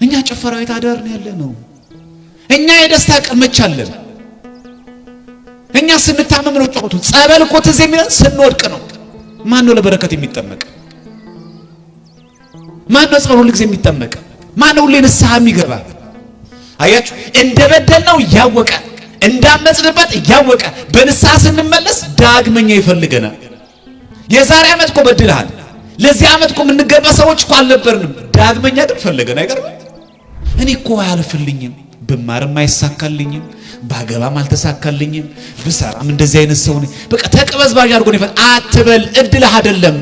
እኛ ጭፈራው የታደርን ያለ ነው። እኛ የደስታ ቀን መቻለን። እኛ ስንታመም ነው ጫወቱ። ጸበል እኮ ትዝ የሚለን ስንወድቅ ነው። ማን ነው ለበረከት የሚጠመቅ? ማን ነው ጸበል ሁሉ ጊዜ የሚጠመቅ? ማን ነው ሁሌ ንስሐ የሚገባ? አያችሁ፣ እንደበደልነው ያወቀ እንዳመጽንበት ያወቀ በንስሐ ስንመለስ ዳግመኛ ይፈልገናል። የዛሬ ዓመት እኮ በድልሃል፣ ለዚህ ዓመት እኮ የምንገባ ሰዎች እኮ አልነበርንም። ዳግመኛ ግን ፈለገን። አይገርም? እኔ እኮ አያልፍልኝም፣ ብማርም አይሳካልኝም፣ ባገባም አልተሳካልኝም፣ ብሰራም እንደዚህ አይነት ሰው ነኝ። በቃ ተቀበዝባዥ አድርጎ ነው ይፈጥ አትበል። እድልህ አይደለም፣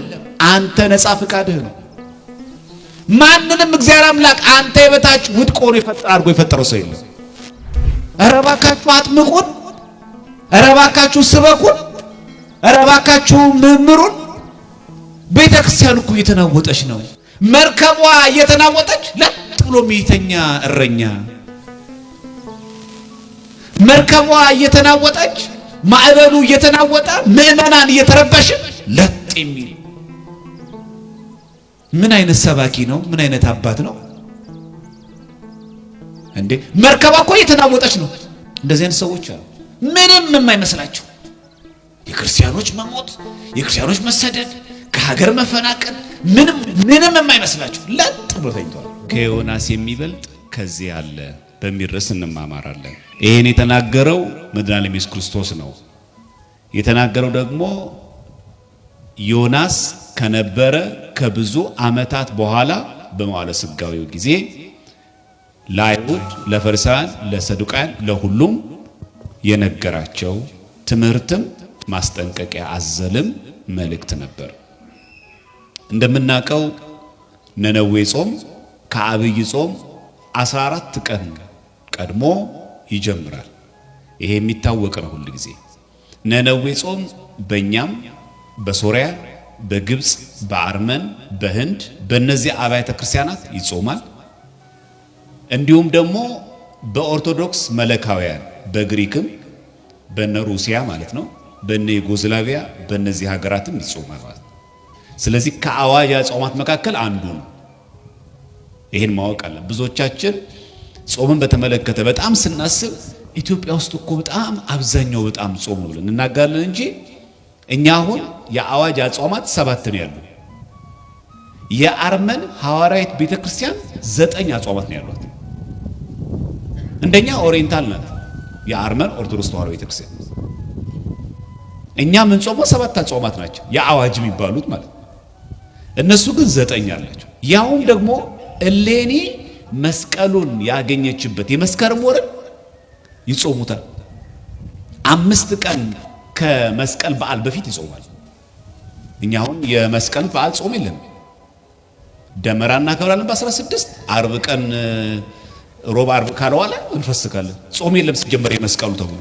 አንተ ነፃ ፍቃድህ ነው። ማንንም እግዚአብሔር አምላክ አንተ የበታች ውድቅ ሆኖ አድርጎ የፈጠረው ሰው የለም። ኧረ እባካችሁ አጥምቁን፣ ኧረ እባካችሁ ስበኩን፣ ኧረ እባካችሁ መምህሩን። ቤተክርስቲያን እኮ እየተናወጠች ነው። መርከቧ እየተናወጠች ለጥ ብሎ የሚተኛ እረኛ፣ መርከቧ እየተናወጠች ማዕበሉ እየተናወጠ ምዕመናን እየተረበሽ ለጥ የሚል ምን አይነት ሰባኪ ነው? ምን አይነት አባት ነው እንዴ? መርከቧ እኮ እየተናወጠች ነው። እንደዚህ አይነት ሰዎች አሉ፣ ምንም የማይመስላቸው የክርስቲያኖች መሞት፣ የክርስቲያኖች መሰደድ፣ ከሀገር መፈናቀል ምንም የማይመስላቸው ለጥ ብሎ ተኝቷል። ከዮናስ የሚበልጥ ከዚህ አለ በሚል ርዕስ እንማማራለን። ይሄን የተናገረው መድኃኔዓለም ኢየሱስ ክርስቶስ ነው። የተናገረው ደግሞ ዮናስ ከነበረ ከብዙ ዓመታት በኋላ በመዋዕለ ሥጋዌው ጊዜ ለአይሁድ፣ ለፈሪሳውያን፣ ለሰዱቃውያን ለሁሉም የነገራቸው ትምህርትም ማስጠንቀቂያ አዘልም መልእክት ነበር። እንደምናውቀው ነነዌ ጾም ከአብይ ጾም 14 ቀን ቀድሞ ይጀምራል። ይሄ የሚታወቅ ነው። ሁሉ ጊዜ ነነዌ ጾም በእኛም በሶሪያ፣ በግብፅ፣ በአርመን፣ በህንድ በእነዚህ አብያተ ክርስቲያናት ይጾማል። እንዲሁም ደግሞ በኦርቶዶክስ መለካውያን በግሪክም በነ ሩሲያ ማለት ነው፣ በነ ዩጎዝላቪያ በእነዚህ ሀገራትም ይጾማል ማለት ነው። ስለዚህ ከአዋጅ ጾማት መካከል አንዱ ነው። ይሄን ማወቅ አለ። ብዙዎቻችን ጾምን በተመለከተ በጣም ስናስብ ኢትዮጵያ ውስጥ እኮ በጣም አብዛኛው በጣም ጾም ነው ብለን እናጋለን እንጂ እኛ አሁን የአዋጅ ጾማት 7 ነው ያሉ። የአርመን ሐዋርያት ቤተክርስቲያን 9 ጾማት ነው ያሏት። እንደኛ ኦሪየንታል ናት የአርመን ኦርቶዶክስ ተዋሕዶ ቤተክርስቲያን። እኛ ምን ጾመው 7 ጾማት ናቸው የአዋጅ የሚባሉት ማለት። እነሱ ግን 9 አላቸው። ያውም ደግሞ እሌኒ መስቀሉን ያገኘችበት የመስከረም ወር ይጾሙታል። 5 ቀን ከመስቀል በዓል በፊት ይጾማል። እኛ አሁን የመስቀል በዓል ጾም የለም። ደመራ እናከብራለን በ16 አርብ ቀን ሮብ አርብ ካለዋለ እንፈስካለን። ጾም የለም ሲጀመር የመስቀሉ ተብሎ።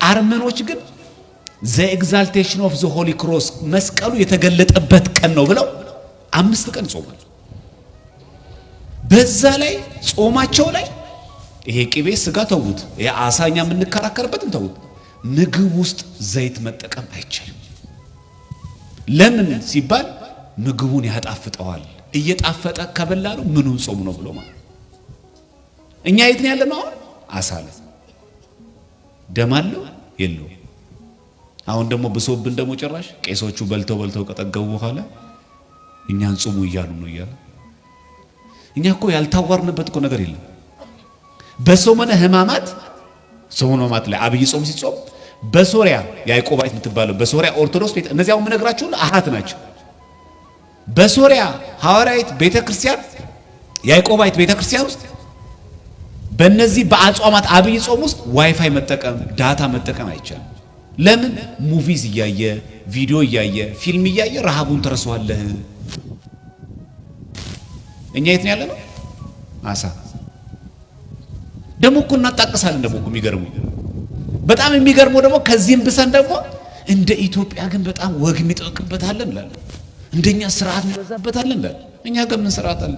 አርመኖች ግን ዘ ኤግዛልቴሽን ኦፍ ዘ ሆሊ ክሮስ መስቀሉ የተገለጠበት ቀን ነው ብለው 5 ቀን ጾማል። በዛ ላይ ጾማቸው ላይ ይሄ ቅቤ ስጋ ተውት፣ ይሄ አሳኛ የምንከራከርበትም ተውት፣ ምግብ ውስጥ ዘይት መጠቀም አይቻልም። ለምን ሲባል ምግቡን ያጣፍጠዋል። እየጣፈጠ ከበላ ነው ምኑን ጾም ነው ብሎ ማለት። እኛ የት ነው ያለነው? አሁን አሳለ ደም አለው የለው። አሁን ደግሞ ብሶብን ደግሞ ጭራሽ ቄሶቹ በልተው ከጠገቡ በኋላ እኛን ጾሙ እያሉ ነው እያለ። እኛ እኮ ያልታዋርንበት እኮ ነገር የለም። በሰሙነ ሕማማት ሰሙነ ሕማማት ላይ አብይ ጾም ሲጾም በሶሪያ ያዕቆባይት የምትባለው በሶሪያ ኦርቶዶክስ ቤተ እነዚያው የምነግራችሁ አሃት ናቸው። በሶሪያ ሐዋርያዊት ቤተክርስቲያን ያዕቆባይት ቤተክርስቲያን ውስጥ በእነዚህ በአጽዋማት አብይ ጾም ውስጥ ዋይፋይ መጠቀም ዳታ መጠቀም አይቻልም። ለምን? ሙቪዝ እያየ ቪዲዮ እያየ ፊልም እያየ ረሃቡን ተረሳዋለህ። እኛ የት ነው ያለነው? አሳ ደግሞ እኮ እናጣቀሳለን። ደግሞ እኮ የሚገርመው በጣም የሚገርመው ደግሞ ከዚህም ብሰን ደግሞ እንደ ኢትዮጵያ ግን በጣም ወግ የሚጠብቅበታለን እንላለን። እንደኛ ስርዓት የሚበዛበታለን እንላለን። እኛ ግን ምን ስርዓት አለ?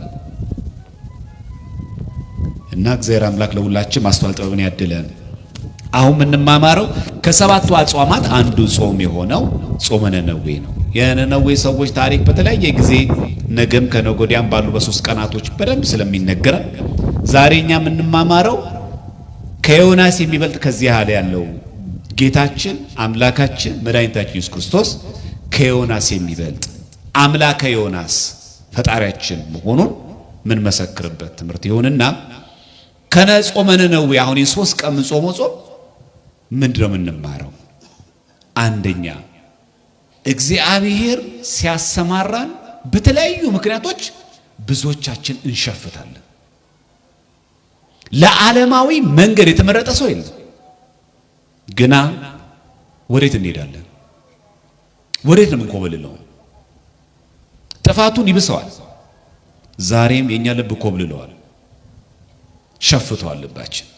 እና እግዚአብሔር አምላክ ለሁላችን ማስተዋል ጥበብን ያድለን። አሁን የምንማማረው ከሰባቱ አጽዋማት አንዱ ጾም የሆነው ጾመ ነነዌ ነው። የነነዌ ሰዎች ታሪክ በተለያየ ጊዜ ነገም ከነገ ወዲያም ባሉ በሶስት ቀናቶች በደንብ ስለሚነገረን ዛሬ እኛ የምንማማረው ከዮናስ የሚበልጥ ከዚህ ያለ ያለው ጌታችን አምላካችን መድኃኒታችን ኢየሱስ ክርስቶስ ከዮናስ የሚበልጥ አምላከ ዮናስ ፈጣሪያችን መሆኑን ምን መሰክርበት ትምህርት ይሆንና ከጾመ ነነዌ አሁን የሶስት ቀን ጾም ምንድነው የምንማረው? አንደኛ እግዚአብሔር ሲያሰማራን በተለያዩ ምክንያቶች ብዙዎቻችን እንሸፍታለን። ለዓለማዊ መንገድ የተመረጠ ሰው የለም። ግና ወዴት እንሄዳለን? ወዴት ነው የምንኮበልለው? ጥፋቱን ይብሰዋል። ዛሬም የኛ ልብ ኮብልለዋል፣ ሸፍቷል ልባችን።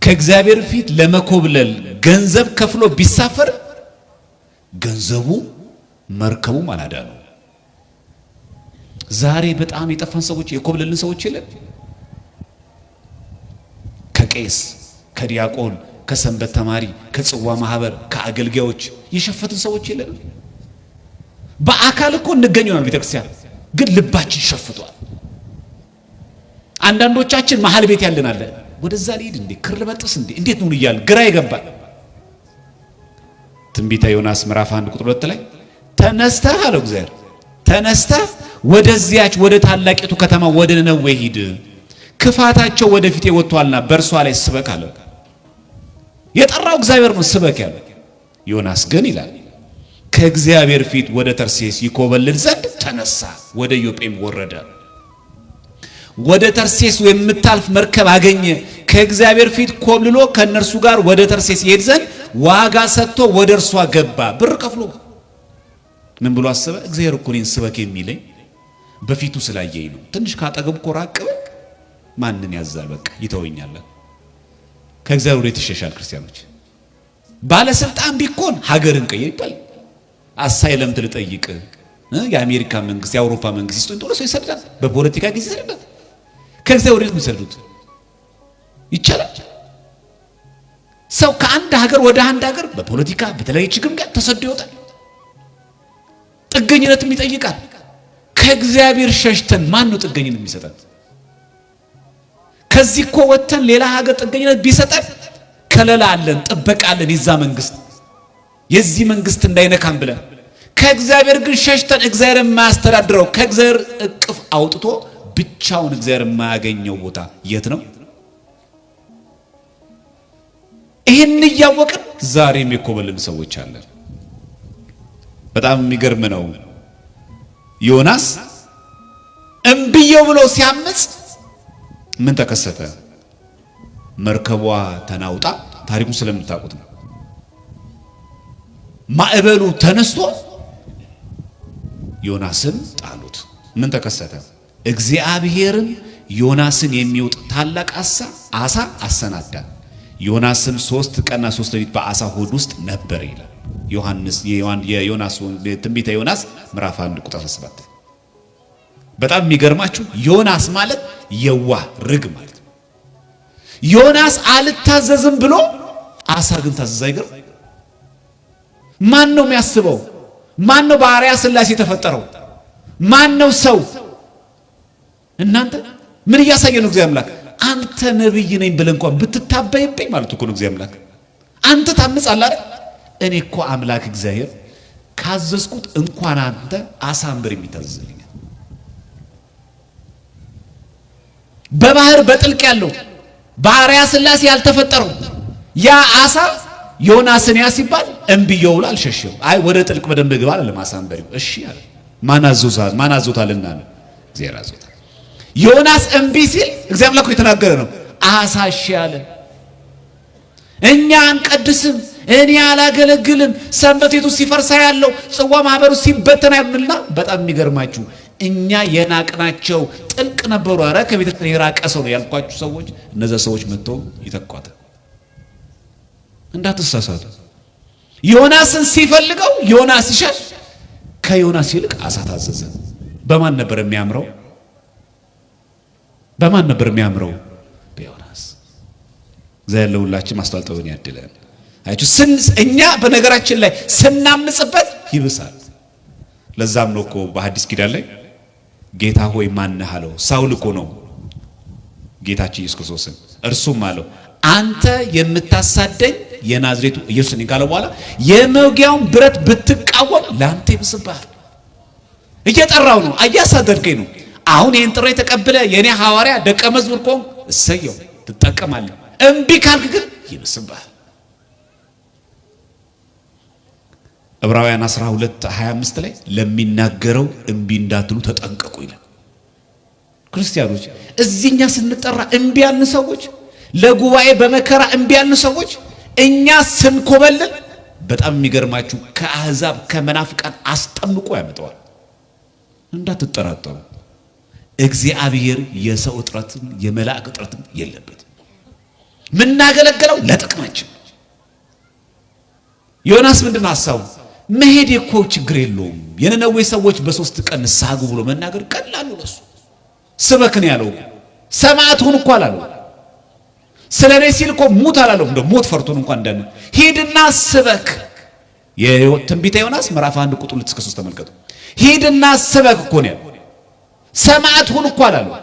ከእግዚአብሔር ፊት ለመኮብለል ገንዘብ ከፍሎ ቢሳፈር ገንዘቡ መርከቡ አላዳነው። ዛሬ በጣም የጠፋን ሰዎች የኮብለልን ሰዎች የለን። ከቄስ ከዲያቆን ከሰንበት ተማሪ ከጽዋ ማህበር ከአገልጋዮች የሸፈትን ሰዎች የለን። በአካል እኮ እንገኘናል ቤተክርስቲያን፣ ግን ልባችን ሸፍቷል። አንዳንዶቻችን መሃል ቤት ያለን አለ ወደዛ ልሂድ እንዴ ክር ልበጥስ እንዴ እንዴት ነው ይያል ግራ ይገባል። ትንቢተ ዮናስ ምዕራፍ 1 ቁጥር 2 ላይ ተነስተህ አለው እግዚአብሔር፣ ተነስተህ ወደዚያች ወደ ታላቂቱ ከተማ ወደ ነነዌ ሂድ፣ ክፋታቸው ወደፊት ወጥቷልና በእርሷ ላይ ስበክ አለው። የጠራው እግዚአብሔር ነው ስበክ ያለው። ዮናስ ግን ይላል ከእግዚአብሔር ፊት ወደ ተርሴስ ይኮበልል ዘንድ ተነሳ፣ ወደ ኢዮጴም ወረደ። ወደ ተርሴስ የምታልፍ መርከብ አገኘ። ከእግዚአብሔር ፊት ኮብልሎ ከነርሱ ጋር ወደ ተርሴስ ይሄድ ዘንድ ዋጋ ሰጥቶ ወደ እርሷ ገባ። ብር ከፍሎ ምን ብሎ አሰበ? እግዚአብሔር እኮ እኔን ስበክ የሚለኝ በፊቱ ስላየኝ ነው። ትንሽ ካጠገብ እኮ ራቅ ብል ማንን ያዛል? በቃ ይተወኛል። ከእግዚአብሔር ወዴት ይሸሻል? ክርስቲያኖች ባለስልጣን ቢኮን ሀገርን ቀይር ይባል፣ አሳይለም ትልጠይቅ የአሜሪካ መንግስት የአውሮፓ መንግስት ይስጡኝ ብሎ ሰው ይሰዳል። በፖለቲካ ጊዜ ይሰዳል። ከእግዚአብሔር ወዴት የሚሰዱት ይቻላል? ሰው ከአንድ ሀገር ወደ አንድ ሀገር በፖለቲካ በተለያየ ችግር ጋር ተሰዶ ይወጣል። ጥገኝነትም ይጠይቃል። ከእግዚአብሔር ሸሽተን ማን ነው ጥገኝነት የሚሰጠን? ከዚህ እኮ ወጥተን ሌላ ሀገር ጥገኝነት ቢሰጠን ከለላ አለን፣ ጥበቃ አለን። የዛ መንግስት የዚህ መንግስት እንዳይነካም ብለን ከእግዚአብሔር ግን ሸሽተን እግዚአብሔር የማያስተዳድረው ከእግዚአብሔር እቅፍ አውጥቶ ብቻውን እግዚአብሔር የማያገኘው ቦታ የት ነው? ይሄን እያወቅን ዛሬም የኮበልን ሰዎች አለን። በጣም የሚገርም ነው። ዮናስ እምብየው ብሎ ሲያምጽ ምን ተከሰተ? መርከቧ ተናውጣ፣ ታሪኩን ስለምታውቁት ነው። ማዕበሉ ተነስቶ ዮናስን ጣሉት። ምን ተከሰተ? እግዚአብሔርም ዮናስን የሚውጥ ታላቅ አሳ አሰናዳ። ዮናስም 3 ቀንና 3 ሌሊት በአሳ ሆድ ውስጥ ነበር ይላል የዮናስ ትንቢተ ዮናስ ምዕራፍ 1 ቁጥር 7። በጣም የሚገርማችሁ ዮናስ ማለት የዋህ ርግ ማለት ነው። ዮናስ አልታዘዝም ብሎ አሳ ግን ታዘዘ። አይገርም? ማን ነው የሚያስበው? ማን ነው በአርአያ ሥላሴ የተፈጠረው? ማን ነው ሰው? እናንተ ምን እያሳየ ነው? እግዚአብሔር አምላክ አንተ ነብይ ነኝ ብለህ እንኳን ብትታበይብኝ ማለት እኮ ነው። እግዚአብሔር አምላክ አንተ ታምጻለህ አይደል? እኔ እኮ አምላክ እግዚአብሔር ካዘዝኩት እንኳን አንተ አሳምብር የሚታዘዝልኝ በባህር በጥልቅ ያለው በአርአያ ሥላሴ ያልተፈጠረው ያ አሳ ዮናስን ያ ሲባል እምብየው ብሎ አልሸሸው። አይ ወደ ጥልቅ በደንብ ግባ አለ ማሳንበሪው። እሺ አለ። ማን አዞታልና ነው? እግዚአብሔር አዞታል። ዮናስ እምቢ ሲል እግዚአብሔር አምላክ የተናገረ ነው። አሳ እሺ አለ። እኛ አንቀድስም፣ እኔ አላገለግልም፣ ሰንበቴቱ ሲፈርሳ ያለው ጽዋ ማህበሩ ሲበተና ያምልና። በጣም የሚገርማችሁ እኛ የናቅናቸው ጥልቅ ነበሩ። አረ ከቤተክርስቲያን የራቀ ሰው ነው ያልኳችሁ ሰዎች እነዛ ሰዎች መጥተው ይተኳታል። እንዳትሳሳቱ። ዮናስን ሲፈልገው ዮናስ ይሸሽ፣ ከዮናስ ይልቅ አሳ ታዘዘ። በማን ነበር የሚያምረው? በማን ነበር የሚያምረው? በዮናስ። ዘለውላችን ማስተዋል ጥበብን ያድለን። አይቹ እኛ በነገራችን ላይ ስናምጽበት ይብሳል። ለዛም ነው እኮ በሐዲስ ኪዳን ላይ ጌታ ሆይ ማን ነህ አለው። ሳውል እኮ ነው ጌታችን ኢየሱስ ክርስቶስን። እርሱም አለው አንተ የምታሳደኝ የናዝሬቱ ኢየሱስ ነኝ ካለ በኋላ የመውጊያውን ብረት ብትቃወም ላንተ ይብስብሃል። እየጠራው ነው፣ እያሳደድከኝ ነው። አሁን ይህን ጥሪ ተቀብለ የኔ ሐዋርያ ደቀ መዝሙር ከሆንክ እሰየው ትጠቀማለህ። እምቢ ካልክ ግን ይብስብሃል። ዕብራውያን 12:25 ላይ ለሚናገረው እምቢ እንዳትሉ ተጠንቀቁ ይላል። ክርስቲያኖች እዚህኛ ስንጠራ እምቢ ያልን ሰዎች፣ ለጉባኤ በመከራ እምቢ ያልን ሰዎች እኛ ስንኮበልል በጣም የሚገርማችሁ ከአሕዛብ ከመናፍቃን አስጠምቆ ያመጣዋል። እንዳትጠራጠሩ። እግዚአብሔር የሰው እጥረትም የመላእክ እጥረትም የለበትም። ምናገለግለው ለጥቅማችን። ዮናስ ምንድነው ሐሳቡ? መሄድ እኮ ችግር የለውም። የነነዌ ሰዎች በ3 ቀን ንስሐ ግቡ ብሎ መናገር ቀላል ነው ለሱ። ስበክን ያለው ሰማዕት ሁን እኮ አላለው። ስለኔ ሲል እኮ ሙት አላለው። እንደ ሞት ፈርቶን እንኳን እንደነ ሂድና ስበክ። የትንቢተ ዮናስ ምዕራፍ 1 ቁጥር 2-3 ተመልከቱ። ሂድና ስበክ እኮ ነው። ሰማዕት ሁን እኮ አላለው።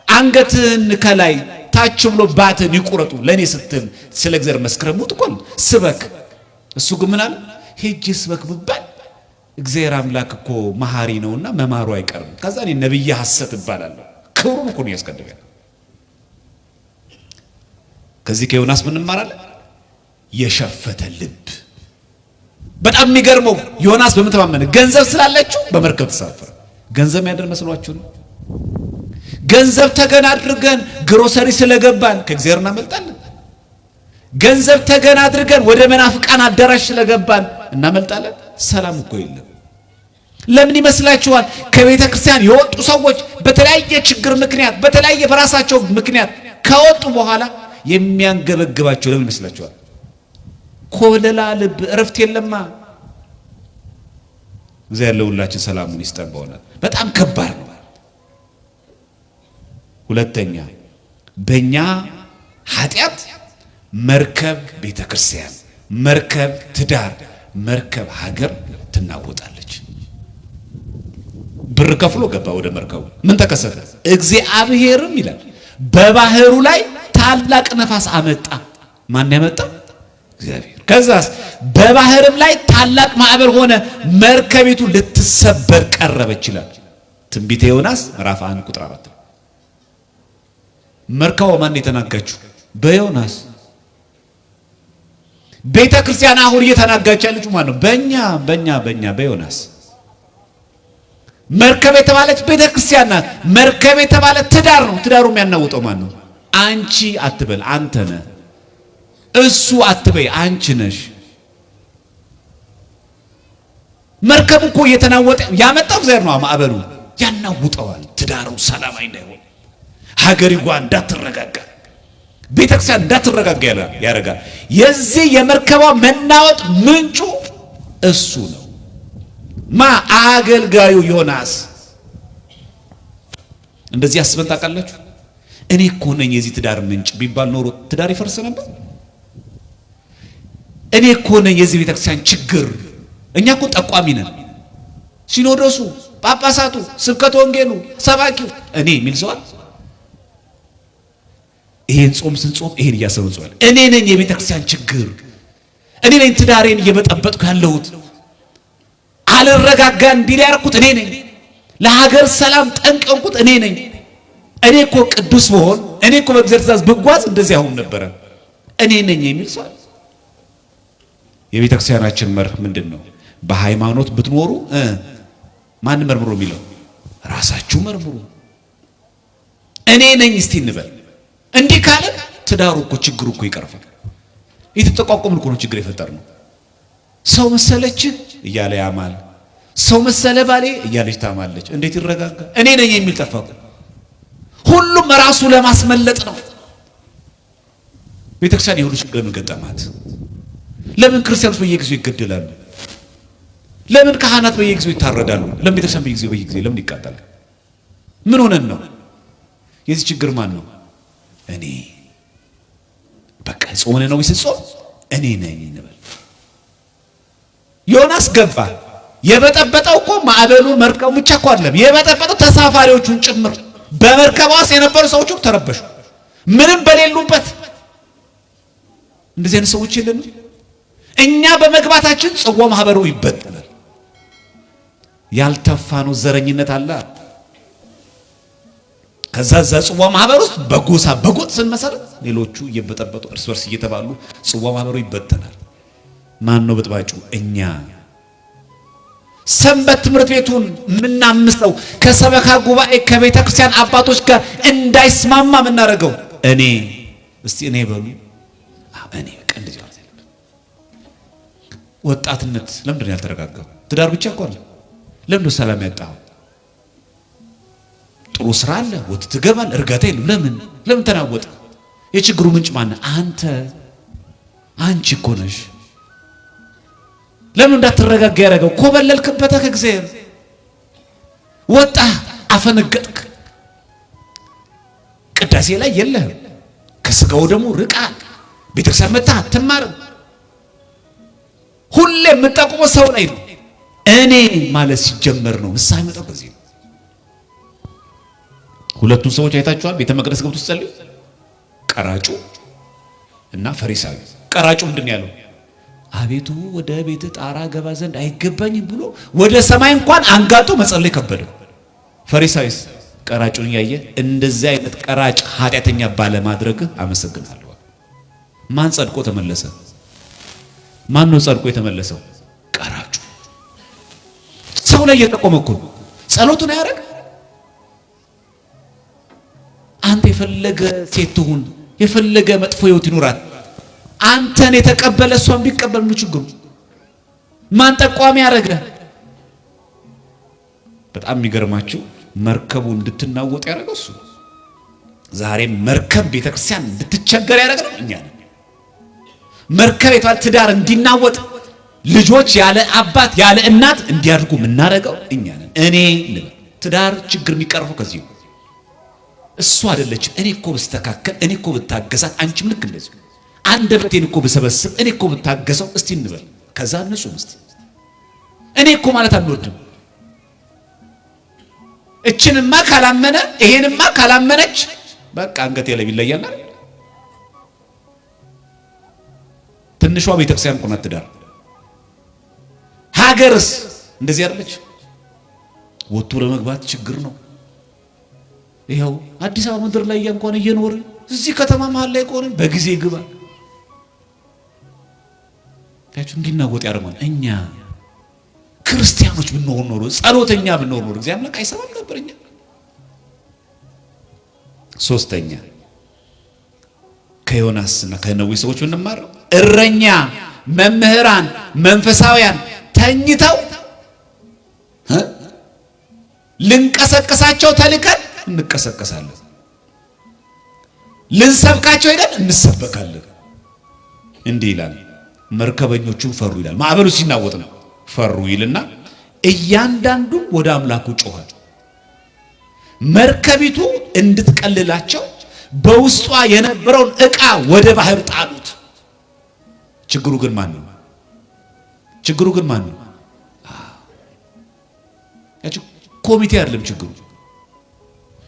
አንገትን ከላይ ታች ብሎ ባትን ይቆረጡ ለኔ ስትል ስለ እግዚአብሔር መስክረህ ሙት እኮ ስበክ። እሱ ግን ምን አለ? ሄጄ ስበክ ብባል እግዚአብሔር አምላክ እኮ መሐሪ ነውና መማሩ አይቀርም። ከዛ እኔ ነብይ ሐሰት እባላለሁ። ክብሩን እኮ ነው ያስቀድማል። ከዚህ ከዮናስ ምን እንማራለን? የሸፈተ ልብ። በጣም የሚገርመው ዮናስ በመተማመን ገንዘብ ስላለችው በመርከብ ተሳፈረ። ገንዘብ ያደር መስሏችሁ ነው? ገንዘብ ተገና አድርገን ግሮሰሪ ስለገባን ከእግዚአብሔር እናመልጣለን? ገንዘብ ተገና አድርገን ወደ መናፍቃን አዳራሽ ስለገባን እናመልጣለን? ሰላም እኮ የለም። ለምን ይመስላችኋል? ከቤተ ክርስቲያን የወጡ ሰዎች በተለያየ ችግር ምክንያት በተለያየ በራሳቸው ምክንያት ከወጡ በኋላ የሚያንገበግባቸው ለምን ይመስላችኋል? ኮለላ ልብ፣ እረፍት የለማ። እግዚአብሔር ለሁላችን ሰላሙን ይስጠን። በእውነት በጣም ከባድ ነው። ሁለተኛ በእኛ ኃጢአት መርከብ ቤተ ክርስቲያን፣ መርከብ ትዳር፣ መርከብ ሀገር ትናወጣለች። ብር ከፍሎ ገባ ወደ መርከቡ። ምን ተከሰተ? እግዚአብሔርም ይላል በባህሩ ላይ ታላቅ ነፋስ አመጣ። ማን ያመጣ? እግዚአብሔር። ከዛስ በባህርም ላይ ታላቅ ማዕበል ሆነ፣ መርከቢቱ ልትሰበር ቀረበች ይላል ትንቢተ ዮናስ ምዕራፍ 1 ቁጥር 4። መርከቧ ማን የተናጋችው? በዮናስ። ቤተ ክርስቲያን አሁን እየተናጋች ያለችው ማን ነው? በእኛ በዮናስ። መርከብ የተባለች ቤተ ክርስቲያን ናት። መርከብ የተባለ ትዳር ነው። ትዳሩ የሚያናውጠው ማን ነው? አንቺ አትበል አንተ ነህ። እሱ አትበይ አንቺ ነሽ። መርከቡ እኮ እየተናወጠ ያመጣው እግዚአብሔር ነው። ማዕበሉ ያናውጠዋል። ትዳሩ ሰላማዊ እንዳይሆን፣ ሀገሪቷ እንዳትረጋጋ፣ ቤተክርስቲያን እንዳትረጋጋ ያደርጋል። የዚህ የመርከቧ መናወጥ ምንጩ እሱ ነው። አገልጋዩ ዮናስ። እንደዚህ አስበን ታውቃላችሁ? እኔ እኮ ነኝ የዚህ ትዳር ምንጭ ቢባል ኖሮ ትዳር ይፈርስ ነበር። እኔ እኮ ነኝ የዚህ ቤተክርስቲያን ችግር። እኛ እኮ ጠቋሚ ነን። ሲኖዶሱ፣ ጳጳሳቱ፣ ስብከተ ወንጌሉ፣ ሰባኪው እኔ የሚል ሰዋል። ይሄን ጾም ስንጾም ይሄን እያሰብን ጾም እኔ ነኝ የቤተክርስቲያን ችግር። እኔ ነኝ ትዳሬን እየበጠበጥኩ ያለሁት። አልረጋጋ እንዲል ያርኩት እኔ ነኝ። ለሀገር ሰላም ጠንቀንኩት እኔ ነኝ። እኔ እኮ ቅዱስ ብሆን፣ እኔ እኮ በእግዚአብሔር ትእዛዝ ብጓዝ እንደዚህ አሁን ነበረ። እኔ ነኝ የሚል ሰው። የቤተክርስቲያናችን መርህ ምንድነው? በሃይማኖት ብትኖሩ ማን መርምሩ የሚለው? ራሳችሁ መርምሩ። እኔ ነኝ እስቲ እንበል። እንዲህ ካለ ትዳሩ እኮ ችግሩ እኮ ይቀርፋል። የተጠቋቆምን እኮ ነው ችግር የፈጠርነው። ሰው መሰለች እያለ ያማል፣ ሰው መሰለ ባሌ እያለች ታማለች። እንዴት ይረጋጋ? እኔ ነኝ የሚል ጠፋቁ። ሁሉም ራሱ ለማስመለጥ ነው። ቤተክርስቲያን የሁሉ ችግር ገጠማት። ለምን ክርስቲያኖች በየጊዜው ይገደላሉ? ለምን ካህናት በየጊዜው ይታረዳሉ? ለምን ቤተክርስቲያን በየጊዜው ለምን ይቃጠላል? ምን ሆነን ነው? የዚህ ችግር ማን ነው? እኔ በቃ ጾም ነው ሲጾም እኔ ነኝ እንበል። ዮናስ ገባ። የበጠበጠው እኮ ማዕበሉን መርከቡ ብቻ እኮ አይደለም፣ የበጠበጠው ተሳፋሪዎቹን ጭምር። በመርከቧ ውስጥ የነበሩ ሰዎች ተረበሹ፣ ምንም በሌሉበት። እንደዚህ አይነት ሰዎች የለንም እኛ። በመግባታችን ጽዋ ማህበሩ ይበተናል። ያልተፋነው ዘረኝነት አለ። ከዛ ጽዋ ማህበር ውስጥ በጎሳ በጎጥ ስንመሰረት ሌሎቹ እየበጠበጡ እርስ በርስ እየተባሉ ጽዋ ማህበሩ ይበተናል። ማን ነው በጥባጩ? እኛ። ሰንበት ትምህርት ቤቱን ምናምስተው ከሰበካ ጉባኤ ከቤተ ክርስቲያን አባቶች ጋር እንዳይስማማ ምናደርገው እኔ። እስቲ እኔ በሉ እኔ ቀንድ ይላል። ወጣትነት ለምንድን ነው ያልተረጋጋው? ትዳር ብቻ እኮ ነው። ለምን ሰላም ያጣው? ጥሩ ስራ አለ፣ ወጥ ትገባል፣ እርጋታ የለም። ለምን ተናወጠ? የችግሩ ምንጭ ማን? አንተ አንቺ እኮ ነሽ። ለምን እንዳትረጋጋ ያደረገው? ኮበለልክበት ከእግዚአብሔር ወጣ፣ አፈነገጥክ። ቅዳሴ ላይ የለህም፣ ከስጋው ደግሞ ርቃ፣ ቤተክርስቲያን መጣ አትማርም። ሁሌ የምጠቁመው ሰው ላይ ነው። እኔ ማለት ሲጀመር ነው ንስሐ የሚመጣው በዚህ ነው። ሁለቱን ሰዎች አይታችኋል? ቤተ መቅደስ ገብቶ ሲጸልዩ ቀራጩ እና ፈሪሳዊ። ቀራጩ ምንድን ያለው? አቤቱ ወደ ቤት ጣራ ገባ ዘንድ አይገባኝም ብሎ ወደ ሰማይ እንኳን አንጋጦ መጸለይ ከበደው። ፈሪሳዊስ ቀራጩን ያየ እንደዚህ አይነት ቀራጭ ኃጢአተኛ ባለማድረግ አመሰግናለሁ። ማን ጸድቆ ተመለሰ? ማን ነው ጸድቆ የተመለሰው? ቀራጩ። ሰው ላይ እየጠቆመ እኮ ጸሎቱን ያደርግ። አንተ የፈለገ ሴት ትሁን፣ የፈለገ መጥፎ ህይወት ይኖራት፣ አንተን የተቀበለ እሷን ቢቀበል ምን ችግሩ? ማን ጠቋሚ ያደረገ? በጣም የሚገርማችሁ መርከቡ እንድትናወጥ ያደረገው እሱ። ዛሬም መርከብ ቤተክርስቲያን እንድትቸገር ያደረገው እኛ ነን። መርከብ የተባለ ትዳር እንዲናወጥ፣ ልጆች ያለ አባት ያለ እናት እንዲያድጉ የምናደርገው እኛ ነን። እኔ ትዳር ችግር የሚቀርፈው ከዚህ ነው። እሱ አይደለችም። እኔ እኮ ብስተካከል፣ እኔ እኮ ብታገሳት፣ አንቺም ልክ እንደዚህ አንደበቴን እኮ ብሰበስብ፣ እኔ እኮ ብታገሰው እስቲ እንበል። ከዛ ንጹህ እስቲ እኔ እኮ ማለት አንወድም። እችንማ ካላመነ ይሄንማ ካላመነች በቃ አንገቴ ላይ ይለያልና። ትንሿ ቤተክርስቲያን ቆና ትዳር ሀገርስ እንደዚህ አይደለች። ወጥቶ ለመግባት ችግር ነው። ይሄው አዲስ አበባ ምድር ላይ እንኳን እየኖር እዚህ ከተማ መሃል ላይ ቆን በጊዜ ግባ ታቹ እንዲናወጥ ያደርጋል። እኛ ክርስቲያኖች ብንሆን ኖሮ፣ ጸሎተኛ ብንሆን ኖሮ እግዚአብሔር አምላክ አይሰማም ነበር። እኛ ሶስተኛ ከዮናስና ከነዌ ሰዎች እንማረው። እረኛ መምህራን መንፈሳውያን ተኝተው ልንቀሰቅሳቸው ተልከን እንቀሰቀሳለን፣ ልንሰብካቸው ሄደን እንሰበካለን። እንዲህ ይላል፣ መርከበኞቹን ፈሩ ይላል። ማዕበሉ ሲናወጥ ነው ፈሩ ይልና እያንዳንዱ ወደ አምላኩ ጮኸ። መርከቢቱ እንድትቀልላቸው በውስጧ የነበረውን ዕቃ ወደ ባህር ጣሉት። ችግሩ ግን ማን ነው? ችግሩ ግን ማን ነው? ኮሚቴ አይደለም ችግሩ።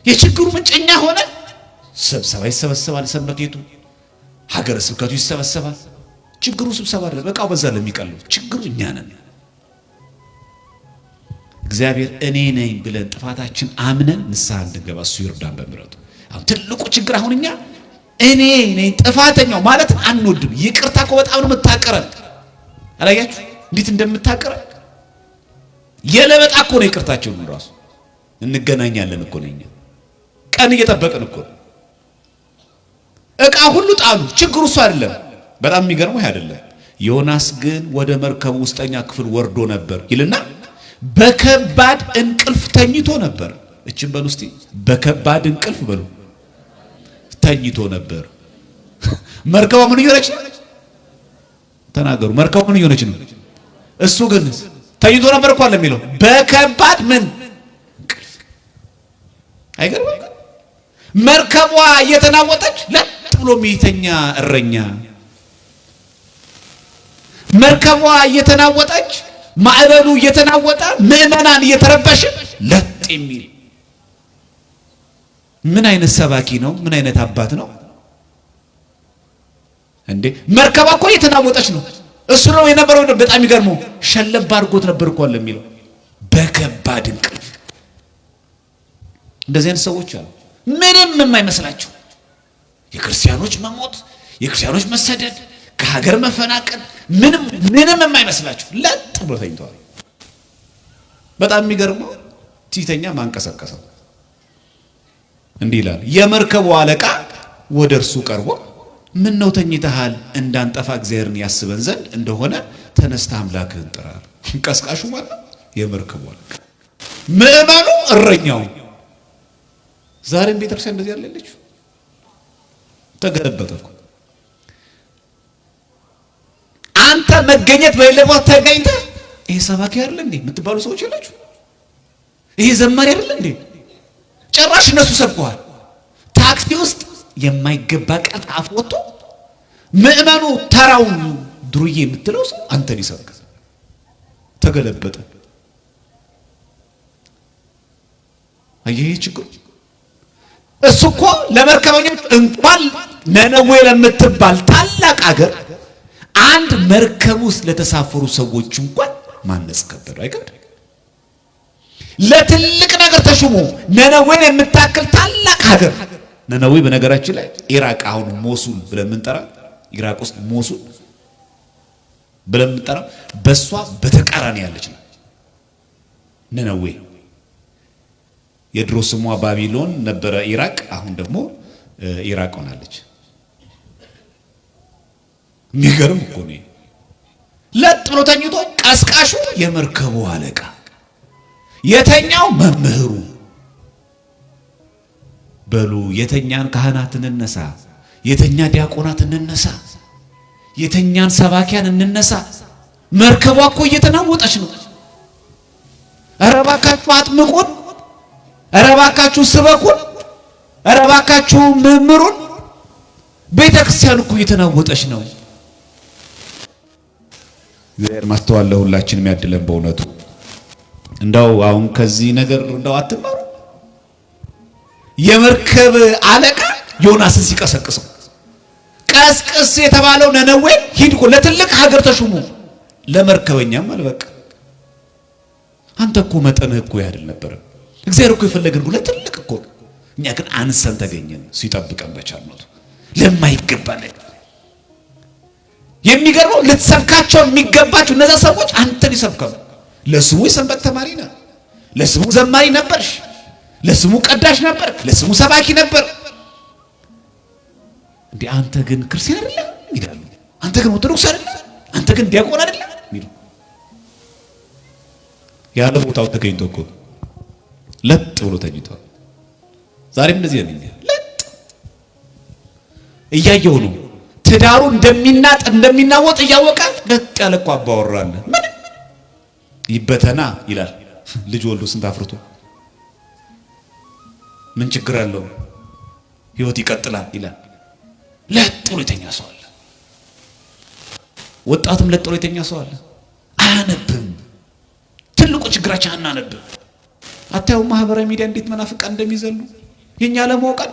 የችግሩ ምንጭኛ ሆነ። ስብሰባ ይሰበሰባል፣ ሰንበት ቤቱ ሀገረ ስብከቱ ይሰበሰባል። ችግሩ ስብሰባ አይደለም፣ ዕቃው በዛ ለሚቀለው ችግሩ እኛ ነን። እግዚአብሔር እኔ ነኝ ብለን ጥፋታችን አምነን ንስሐ እንድንገባ እሱ ይርዳን በምሕረቱ። አሁን ትልቁ ችግር አሁን እኛ እኔ ነኝ ጥፋተኛው ማለት አንወድም። ይቅርታ እኮ በጣም ነው የምታቀረን። አላያችሁ እንዴት እንደምታቀረን? የለበጣ እኮ ነው ይቅርታችሁን ራሱ እንገናኛለን እኮ ነኝ ቀን እየጠበቅን እኮ ዕቃ ሁሉ ጣሉ። ችግሩ እሱ አይደለም። በጣም የሚገርመው ይሄ አይደለም። ዮናስ ግን ወደ መርከቡ ውስጠኛ ክፍል ወርዶ ነበር ይልና በከባድ እንቅልፍ ተኝቶ ነበር። እቺን በሉ እስቲ በከባድ እንቅልፍ በሉ ተኝቶ ነበር። መርከቧ ምን እየሆነች ተናገሩ። መርከቡ ምን እየሆነች ነው? እሱ ግን ተኝቶ ነበር እኮ አለ የሚለው በከባድ ምን እንቅልፍ። አይገርምም? መርከቧ እየተናወጠች ለጥ ብሎ የሚተኛ እረኛ፣ መርከቧ እየተናወጠች ማዕበሉ እየተናወጠ ምዕመናን እየተረበሸ ለጥ የሚል ምን አይነት ሰባኪ ነው? ምን አይነት አባት ነው እንዴ? መርከቧ እኮ እየተናወጠች ነው። እሱ ነው የነበረው። በጣም ይገርመው ሸለብ አድርጎት ነበር እኮ አለ የሚለው በከባድ እንቅልፍ። እንደዚህ አይነት ሰዎች አሉ፣ ምንም የማይመስላቸው የክርስቲያኖች መሞት፣ የክርስቲያኖች መሰደድ፣ ከሀገር መፈናቀል ምንም የማይመስላቸው ለጥ ብሎ ተኝተዋል። በጣም የሚገርመው ሲተኛ ማንቀሳቀሰው እንዲህ ይላል። የመርከቡ አለቃ ወደ እርሱ ቀርቦ ምን ነው ተኝተሃል? እንዳንጠፋ እግዚአብሔርን ያስበን ዘንድ እንደሆነ ተነስተህ አምላክህን ጥራ። ቀስቃሹ ማለት የመርከቡ አለቃ፣ ምዕመኑ እረኛው። ዛሬም ቤተክርስቲያን እንደዚህ ያለች ተገለበጠ እኮ። አንተ መገኘት በሌለበት ተገኝተህ ይሄ ሰባኪ አይደል እንዴ የምትባሉ ሰዎች የላችሁ? ይሄ ዘማሪ አይደል እንዴ? ጭራሽ እነሱ ሰብከዋል። ታክሲ ውስጥ የማይገባ ቃል አፍ ወጥቶ ምዕመኑ ተራው ድሩዬ የምትለው ሰው አንተን ይሰብክ። ተገለበጠ። አየህ ችግሩ። እሱ እኮ ለመርከበኞች እንኳን ነነዌ ለምትባል ታላቅ ሀገር አንድ መርከብ ውስጥ ለተሳፈሩ ሰዎች እንኳን ማነጽ ከበደው። አይከብድ? ለትልቅ ነገር ተሹሞ ነነዌን የምታክል ታላቅ ሀገር። ነነዌ በነገራችን ላይ ኢራቅ አሁን ሞሱል ብለን የምንጠራ ኢራቅ ውስጥ ሞሱል ብለን የምንጠራ በሷ በተቃራኒ ያለች ነው ነነዌ። የድሮ ስሟ ባቢሎን ነበረ ኢራቅ፣ አሁን ደግሞ ኢራቅ ሆናለች። የሚገርም እኮ ነው። ለጥ ብሎ ተኝቶ ቀስቃሹ የመርከቡ አለቃ፣ የተኛው መምህሩ። በሉ የተኛን ካህናት እንነሳ፣ የተኛ ዲያቆናት እንነሳ፣ የተኛን ሰባኪያን እንነሳ። መርከቧ እኮ እየተናወጠች ነው። ኧረ እባካችሁ አጥምቁን፣ ኧረ እባካችሁ ስበኩን፣ ኧረ እባካችሁ መምህሩን። ቤተክርስቲያን እኮ እየተናወጠች ነው። እግዚአብሔር ማስተዋል ለሁላችንም ያድለን በእውነቱ። እንደው አሁን ከዚህ ነገር እንደው አትማሩ። የመርከብ አለቃ ዮናስን ሲቀሰቅሰው ቀስቅስ የተባለው ነነዌ ሂድ እኮ ለትልቅ ሀገር ተሹሙ፣ ለመርከበኛም አልበቃ። አንተ እኮ መጠንህ እኮ ያድል ነበር። እግዚአብሔር እኮ የፈለገን እኮ ለትልቅ እኮ፣ እኛ ግን አንሰን ተገኘን። ሲጠብቀን በቻልነው ለማይገባ ነገር። የሚገርመው ልትሰብካቸው የሚገባቸው እነዛ ሰዎች አንተን ይሰብካሉ። ለስሙ የሰንበት ተማሪ ነህ፣ ለስሙ ዘማሪ ነበርሽ፣ ለስሙ ቀዳሽ ነበር፣ ለስሙ ሰባኪ ነበር። እንዴ አንተ ግን ክርስቲያን አይደለም ይላሉ። አንተ ግን ኦርቶዶክስ አይደለም፣ አንተ ግን ዲያቆን አይደለም ይሉ። ያለ ቦታው ተገኝቶ እኮ ለጥ ብሎ ተኝቷል። ዛሬም እንደዚህ ነኝ። ለጥ እያየሁ ነው። ትዳሩ እንደሚናጥ እንደሚናወጥ እያወቀ ለጥ ያለ እኮ አባወራለ። ምን ይበተና ይላል። ልጅ ወልዶ ስንት አፍርቶ ምን ችግር አለው? ህይወት ይቀጥላል ይላል። ለጥ ብሎ የተኛ ሰው አለ። ወጣትም ለጥ ብሎ የተኛ ሰው አለ። አያነብም። ትልቁ ችግራችን አናነብም። አታዩ ማህበራዊ ሚዲያ እንዴት መናፍቃን እንደሚዘሉ የኛ ለማወቃል።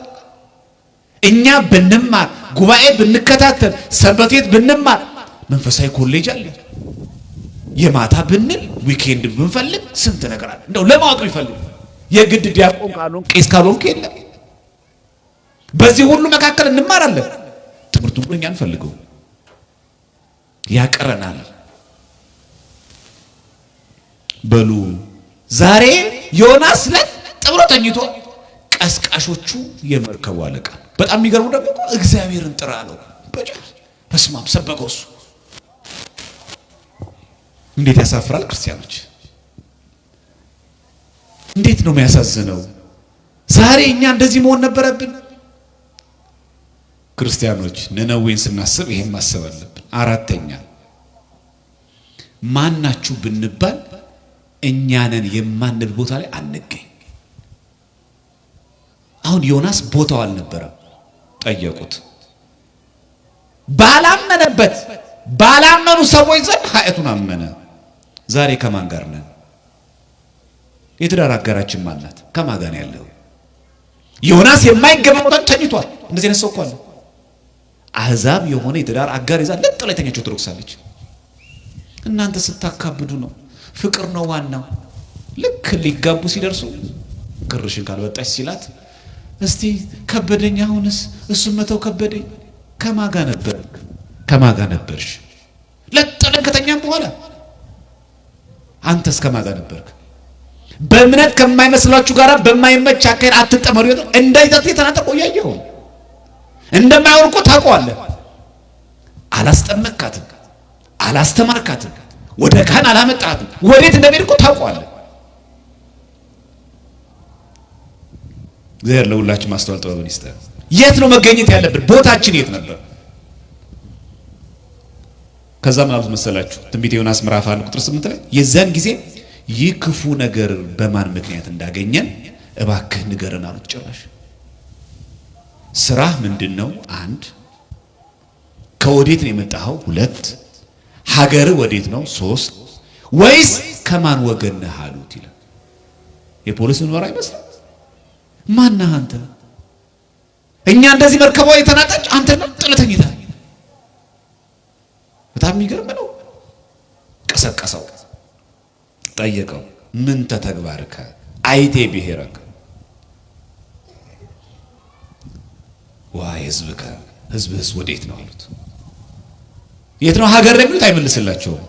እኛ ብንማር ጉባኤ ብንከታተል ሰንበት ቤት ብንማር መንፈሳዊ ኮሌጅ አለ። የማታ ብንል ዊኬንድ ብንፈልግ ስንት ነገር አለ። እንደው ለማወቅ ይፈልግ የግድ ዲያቆን ካልሆንክ ቄስ ካልሆንክ የለም። በዚህ ሁሉ መካከል እንማራለን። ትምህርቱን ግን እኛ እንፈልገው ያቀረናል። በሉ ዛሬ ዮናስ ለጥ ብሎ ተኝቶ ቀስቃሾቹ የመርከቡ አለቃ። በጣም የሚገርሙ ደግሞ እግዚአብሔርን ጥራ አለው። በስማም ሰበከው እሱ። እንዴት ያሳፍራል! ክርስቲያኖች እንዴት ነው የሚያሳዝነው! ዛሬ እኛ እንደዚህ መሆን ነበረብን። ክርስቲያኖች ነነዌን ስናስብ ይሄን ማሰብ አለብን። አራተኛ ማናችሁ ብንባል እኛንን የማንል ቦታ ላይ አንገኝ። አሁን ዮናስ ቦታው አልነበረም። ጠየቁት። ባላመነበት ባላመኑ ሰዎች ዘንድ ኃጢአቱን አመነ። ዛሬ ከማን ጋር ነን? የትዳር አጋራችን ማን ናት? ከማን ጋር ያለው? ዮናስ የማይገባው ተኝቷል። እንደዚህ አይነት ሰው እኮ አለ። አህዛብ የሆነ የትዳር አጋር ይዛ ለጥ ላይ ተኛቸው ትሮክሳለች። እናንተ ስታካብዱ ነው። ፍቅር ነው ዋናው። ልክ ሊጋቡ ሲደርሱ ግርሽን ካልወጣች ሲላት እስቲ ከበደኝ፣ አሁንስ እሱም መተው ከበደኝ። ከማጋ ነበርክ? ከማጋ ነበርሽ? ለጥለን ከተኛም በኋላ አንተስ ከማጋ ነበርክ? በእምነት ከማይመስላችሁ ጋራ በማይመች አካሄድ አትጠመሩ። እንዳይታት የተናጠቆ ያየው እንደማይሆን እኮ ታውቀዋለህ። አላስጠመካትም፣ አላስተማርካትም፣ ወደ ካህን አላመጣትም። ወዴት እንደሚሄድ እኮ ታውቀዋለህ። እግዚአብሔር ለሁላችን ማስተዋል ጥበብን ይስጠን። የት ነው መገኘት ያለብን? ቦታችን የት ነበር? ከዛ ምን አሉት መሰላችሁ? ትንቢተ ዮናስ ምዕራፍ 1 ቁጥር 8 ላይ የዛን ጊዜ ይህ ክፉ ነገር በማን ምክንያት እንዳገኘን እባክህ ንገረን አሉት። ጭራሽ ስራህ ምንድነው? 1 ከወዴት ነው የመጣኸው? 2 ሀገርህ ወዴት ነው? 3 ወይስ ከማን ወገን ነህ አሉት ይላል። የፖሊስ ምርመራ አይመስልም? ማነህ አንተ? እኛ እንደዚህ መርከቧ የተናጠች አንተ ነው ጥለተኝታ። በጣም የሚገርም ነው። ቀሰቀሰው፣ ጠየቀው። ምን ተተግባርከ አይቴ ብሔረከ ዋይ ህዝብከ፣ ህዝብህስ ወዴት ነው አሉት። የት ነው ሀገር የሚሉት አይመልስላቸውም።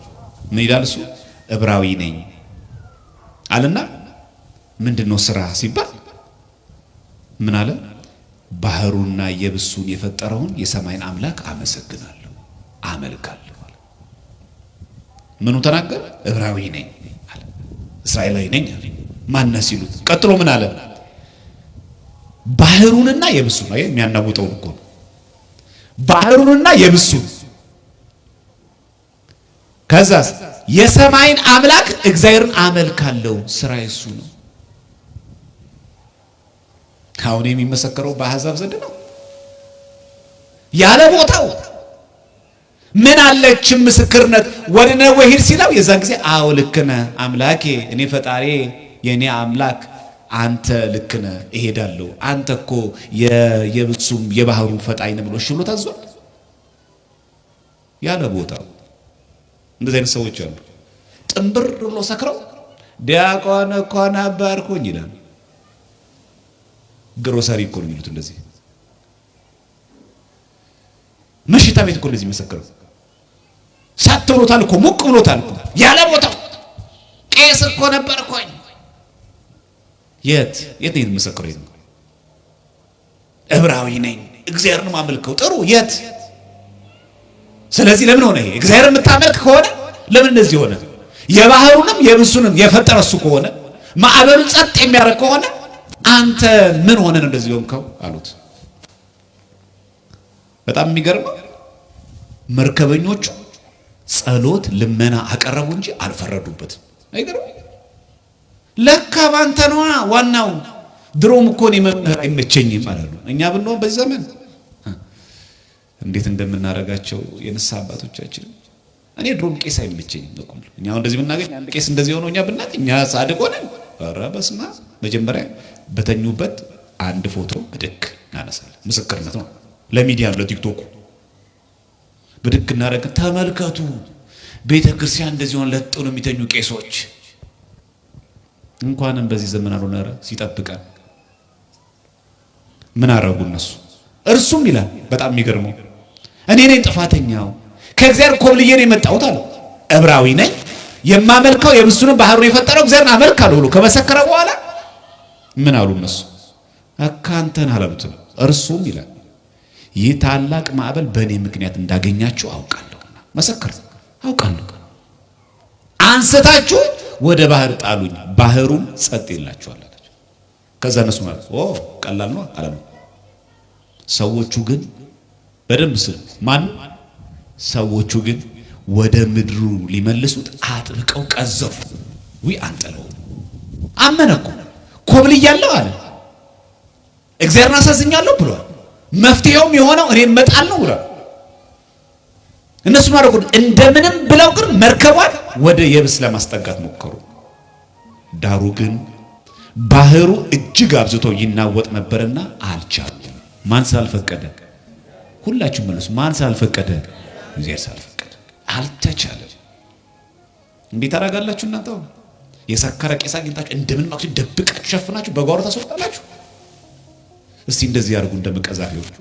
ምን ይላል እሱ? ዕብራዊ ነኝ አለና ምንድነው ስራ ሲባል ምን አለ? ባህሩና የብሱን የፈጠረውን የሰማይን አምላክ አመሰግናለሁ፣ አመልካለሁ አለ። ምኑ ተናገረ? ዕብራዊ ነኝ አለ። እስራኤላዊ ነኝ አለ። ማነህ ሲሉት ቀጥሎ ምን አለ? ባህሩንና የብሱን ነው የሚያናውጠው እኮ ነው። ባህሩንና የብሱን ከዛስ የሰማይን አምላክ እግዚአብሔርን አመልካለሁ። ስራ የሱ ነው። አሁን የሚመሰከረው በአሕዛብ ዘንድ ነው። ያለ ቦታው ምን አለች ምስክርነት ወደ ነዌ ሂድ ሲለው የዛን ጊዜ አዎ ልክ ነህ አምላኬ፣ እኔ ፈጣሪ፣ የኔ አምላክ አንተ ልክ ነህ እሄዳለሁ፣ አንተ እኮ የብሱም የባህሩ ፈጣሪ ነህ ብሎ ሽሎ ታዟል። ያለ ቦታው እንደዚህ አይነት ሰዎች አሉ። ጥንብር ብሎ ሰክረው ዲያቆን እኮ ነበርኩኝ ይላል። ግሮሰሪ እኮ ነው የሚሉት እንደዚህ። መሽታ ቤት እኮ እንደዚህ መሰከረው። ሳትብሎታል እኮ ሙቅ ብሎታል እኮ ያለ ቦታው። ቄስ እኮ ነበርኩኝ። የት ነው የተመሰከረው? የት ነው? ዕብራዊ ነኝ እግዚአብሔርን ማመልከው። ጥሩ የት? ስለዚህ ለምን ሆነ ይሄ? እግዚአብሔርን የምታመልክ ከሆነ ለምን እንደዚህ ሆነ? የባህሩንም የብሱንም የፈጠረ እሱ ከሆነ ማዕበሉን ጸጥ የሚያደርግ ከሆነ አንተ ምን ሆነ ነው እንደዚህ ሆንከው አሉት። በጣም የሚገርመው መርከበኞቹ ጸሎት ልመና አቀረቡ እንጂ አልፈረዱበትም። አይገርም? ለካ ባንተ ነው ዋናው። ድሮም እኮ እኔ መምህር አይመቸኝም አላሉ። እኛ ብንሆን በዚህ ዘመን እንዴት እንደምናረጋቸው የንስሐ አባቶቻችን። እኔ ድሮም ቄስ አይመቸኝም ነቁም። እኛ እንደዚህ ብናገኝ አንድ ቄስ እንደዚህ ሆኖ እኛ ብናገኝ እኛ ጻድቅ ሆነን ኧረ በስመ አብ። መጀመሪያ በተኙበት አንድ ፎቶ ብድግ እናነሳለን። ምስክርነት ነው ለሚዲያ ለቲክቶክ ብድግ እናደርግ። ተመልከቱ ቤተ ክርስቲያን እንደዚህ ሆነ ለጥ ነው የሚተኙ ቄሶች። እንኳንም በዚህ ዘመን አልሆነ ሲጠብቀን ምን አረጉ እነሱ? እርሱም ይላል በጣም የሚገርመው እኔ ነኝ ጥፋተኛው ከእግዚአብሔር ኮብልዬ ነው የመጣሁት አለ። ዕብራዊ ነኝ የማመልከው የብሱንም ባህሩን የፈጠረው እግዚአብሔርን አመልካለሁ ብሎ ከመሰከረ በኋላ ምን አሉ እነሱ? አካንተን አላሉትም። እርሱም ይላል ይህ ታላቅ ማዕበል በእኔ ምክንያት እንዳገኛችሁ አውቃለሁና መሰከረ። አውቃለሁ አንስታችሁ ወደ ባህር ጣሉኝ፣ ባህሩን ጸጥ ይላችኋል አላቸው። ከዛ እነሱ ማለት ቀላል ነው አለ። ሰዎቹ ግን በደንብ ስል ማን ሰዎቹ ግን ወደ ምድሩ ሊመልሱት አጥብቀው ቀዘፉ። አንጠለው አመነኩ ኮብልያለሁ አለ። እግዚአብሔርን አሳዝኛለሁ ብሏል። መፍትሄውም የሆነው እኔ እመጣለሁ ብሏል። እነሱ ማረቁ እንደምንም ብለው ግን መርከቧን ወደ የብስ ለማስጠጋት ሞከሩ። ዳሩ ግን ባህሩ እጅግ አብዝቶ ይናወጥ ነበርና አልቻሉም። ማን ስላልፈቀደ? ሁላችሁም መልሱ። ማን ስላልፈቀደ? እግዚአብሔር ስላልፈቀደ አልተቻለም። እንዴት አደርጋላችሁ እናንተ? የሰከረ ቄስ አግኝታችሁ እንደምን ማክሱ ደብቃችሁ ሸፍናችሁ በጓሮ ታስወጣላችሁ? እስቲ እንደዚህ ያርጉ እንደምቀዛፊዎቹ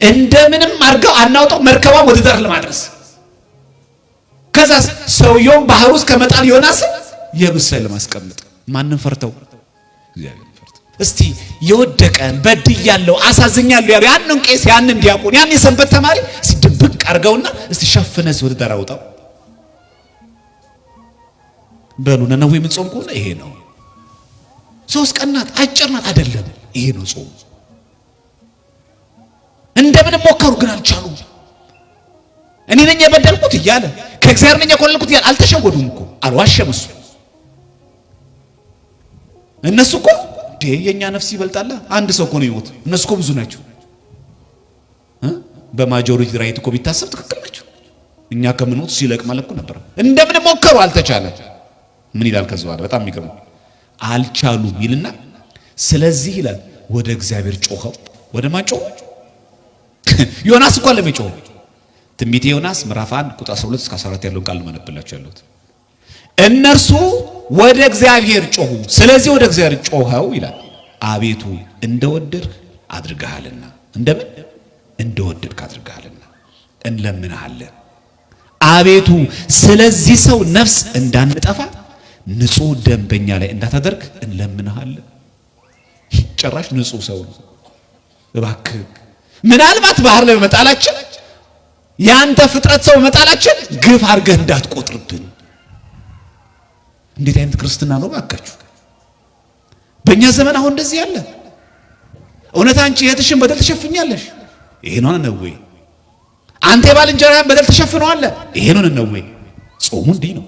እንደምንም አርገው አናውጣው መርከቧን ወደ ዳር ለማድረስ። ከዛ ሰውየው ባህር ውስጥ ከመጣል ዮናስ የብስ ላይ ለማስቀመጥ ማንን ፈርተው? እግዚአብሔር ፈርተው። እስቲ የወደቀን በድያለሁ አሳዝኛለሁ ያለው ያንን ቄስ ያንን ዲያቆን ያንን የሰንበት ተማሪ እስቲ ድብቅ አርገውና እስቲ ሸፍነስ ወደ ዳር አውጣው በሉ። ነነዌ ምን ጾም ከሆነ ይሄ ነው። 3 ቀን ናት፣ አጭር ናት አይደለም። ይሄ ነው ጾም። እንደምንም ሞከሩ ግን አልቻሉም። እኔ ነኝ የበደልኩት እያለ ከእግዚአብሔር ነኝ የኮለልኩት እያለ አልተሸወዱም እኮ አልዋሸም እሱ። እነሱ እኮ የኛ ነፍስ ይበልጣል። አንድ ሰው እኮ ነው ይሞት፣ እነሱ እኮ ብዙ ናቸው። በማጆሪቲ ራይት እኮ ቢታሰብ ትክክል ናቸው። እኛ ከምንሞት ሲለቅ ማለት እኮ ነበር። እንደምንም ሞከሩ አልተቻለም። ምን ይላል ከዛ በኋላ? በጣም የሚገርም አልቻሉም ይልና ስለዚህ ይላል ወደ እግዚአብሔር ጮኸው። ወደ ማን ጮኸ? ዮናስ እኮ ለሚጮህ ትንቢተ ዮናስ ምዕራፍ 1 ቁጥር 12 እስከ 14 ያለውን ቃል ማነብላችሁ ያለሁት። እነርሱ ወደ እግዚአብሔር ጮኹ፣ ስለዚህ ወደ እግዚአብሔር ጮኸው ይላል አቤቱ እንደወደድክ አድርገሃልና። እንደምን እንደወደድክ አድርገሃልና እንለምንሃለን። አቤቱ ስለዚህ ሰው ነፍስ እንዳንጠፋ ንጹህ ደም በእኛ ላይ እንዳታደርግ እንለምንሃለን። ጭራሽ ንጹህ ሰው ነው። እባክህ ምናልባት ባህር ላይ በመጣላችን ያንተ ፍጥረት ሰው በመጣላችን ግፍ አድርገህ እንዳትቆጥርብን። እንዴት አይነት ክርስትና ነው ባካችሁ? በእኛ ዘመን አሁን እንደዚህ ያለ እውነት አንቺ እህትሽን በደል ትሸፍኛለሽ፣ ይሄ ነው ወይ? አንተ የባልንጀራህን በደል ትሸፍነዋለህ፣ ይሄ ነው ወይ? ጾሙ እንዲህ ነው።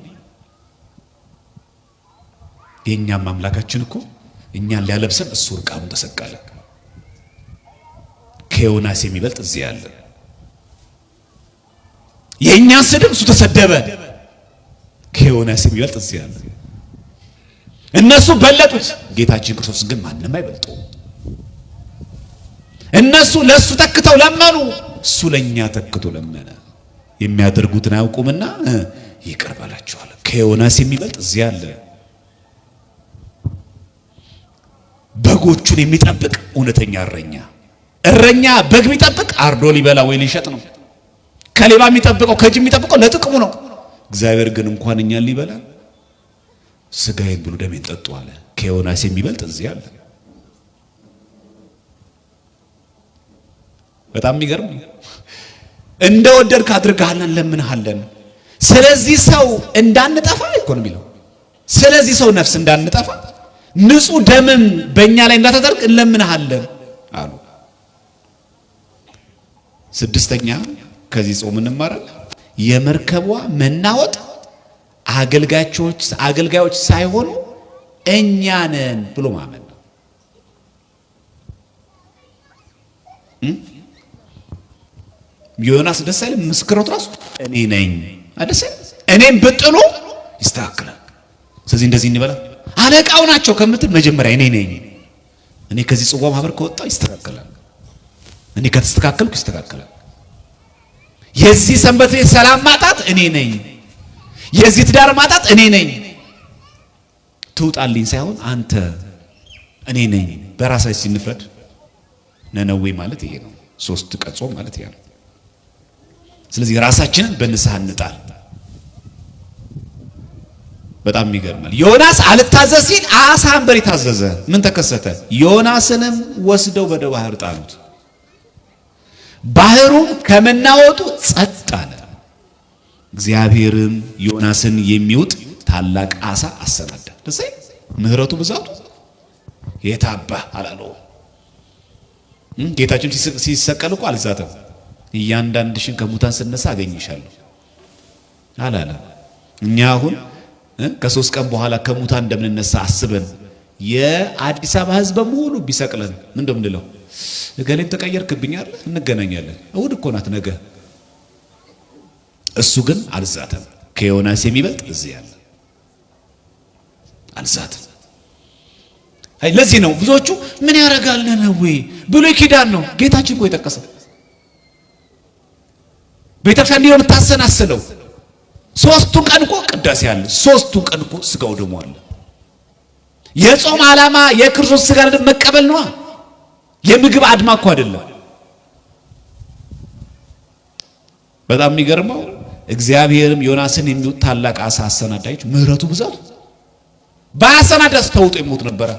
የኛም አምላካችን እኮ እኛን ሊያለብሰን እሱ ርቃኑን ተሰቀለ። ከዮናስ የሚበልጥ እዚህ ያለ። የኛን ስድብ እሱ ተሰደበ። ከዮናስ የሚበልጥ እዚህ ያለ። እነሱ በለጡት፣ ጌታችን ክርስቶስ ግን ማንም አይበልጠው። እነሱ ለሱ ተክተው ለመኑ፣ እሱ ለኛ ተክቶ ለመነ። የሚያደርጉትን አያውቁምና ይቅር በላቸዋል። ከዮናስ የሚበልጥ እዚህ ያለ። በጎቹን የሚጠብቅ እውነተኛ እረኛ በግ ቢጠብቅ አርዶ ሊበላ ወይ ሊሸጥ ነው። ከሌባ የሚጠብቀው ከጅብ የሚጠብቀው ለጥቅሙ ነው። እግዚአብሔር ግን እንኳን እኛን ሊበላ ስጋዬን ብሉ ደሜን ጠጡ አለ። ከዮናስ የሚበልጥ እዚህ አለ። በጣም የሚገርም እንደወደድክ አድርገሃልና እንለምንሃለን። ስለዚህ ሰው እንዳንጠፋ እኮ ነው የሚለው። ስለዚህ ሰው ነፍስ እንዳንጠፋ ንጹህ ደምም በእኛ ላይ እንዳታደርግ እንለምንሃለን አሉ። 6ኛ ከዚህ ጾም እንማራለን። የመርከቧ መናወጥ አገልጋዮች ሳይሆኑ እኛ ነን ብሎ ማመን ነው። ዮናስ ደስ አይልም? ምስክሮት ራሱ እኔ ነኝ አደሰ እኔም ብጥሉ ይስተካከላል። ስለዚህ እንደዚህ እንበላ አለቃው ናቸው ከምትል መጀመሪያ እኔ ነኝ። እኔ ከዚህ ጽዋ ማህበር ከወጣው ይስተካከላል። እኔ ከተስተካከልኩ ይስተካከላል። የዚህ ሰንበት ቤት ሰላም ማጣት እኔ ነኝ። የዚህ ትዳር ማጣት እኔ ነኝ። ትውጣልኝ ሳይሆን አንተ እኔ ነኝ። በራሳችን ሲንፍረድ ነነዌ ማለት ይሄ ነው። 3 ቀን ጾም ማለት ይሄ ነው። ስለዚህ ራሳችንን በንስሐ እንጣል። በጣም ይገርማል። ዮናስ አልታዘዝ ሲል አሳ አንበሪ ታዘዘ። ምን ተከሰተ? ዮናስንም ወስደው ወደ ባህር ጣሉት። ባህሩም ከመናወጡ ጸጥ አለ። እግዚአብሔርም ዮናስን የሚውጥ ታላቅ አሳ አሰናዳ። ደስ ምህረቱ ብዛቱ የታባ አላለው። ጌታችን ሲሰቀል እኮ አልዛተም። እያንዳንድሽን ከሙታን ስነሳ አገኝሻለሁ አላለ። እኛ አሁን ከ3 ቀን በኋላ ከሙታን እንደምንነሳ አስበን የአዲስ አበባ ሕዝብ በሙሉ ቢሰቅለን ምን እንደምንለው እገሌን ተቀየርክብኛል እንገናኛለን። እሑድ እኮ ናት ነገ። እሱ ግን አልዛተም። ከዮናስ የሚበልጥ እዚህ ያለ አልዛተም። አይ ለዚህ ነው ብዙዎቹ ምን ያረጋል ነው ወይ ብሉይ ኪዳን ነው ጌታችን እኮ የጠቀሰው። ቤተክርስቲያን ነው የምታሰናስለው። 3ቱ ቀን እኮ ቅዳሴ አለ። 3ቱ ቀን እኮ ስጋው ደሙ አለ። የጾም ዓላማ የክርስቶስ ስጋ መቀበል ነው። የምግብ አድማ እኮ አይደለም። በጣም የሚገርመው እግዚአብሔርም ዮናስን የሚውጥ ታላቅ አሳ አሰናዳች። ምህረቱ ብዛቱ ባያሰናዳስ ተውጦ ይሞት ነበረ።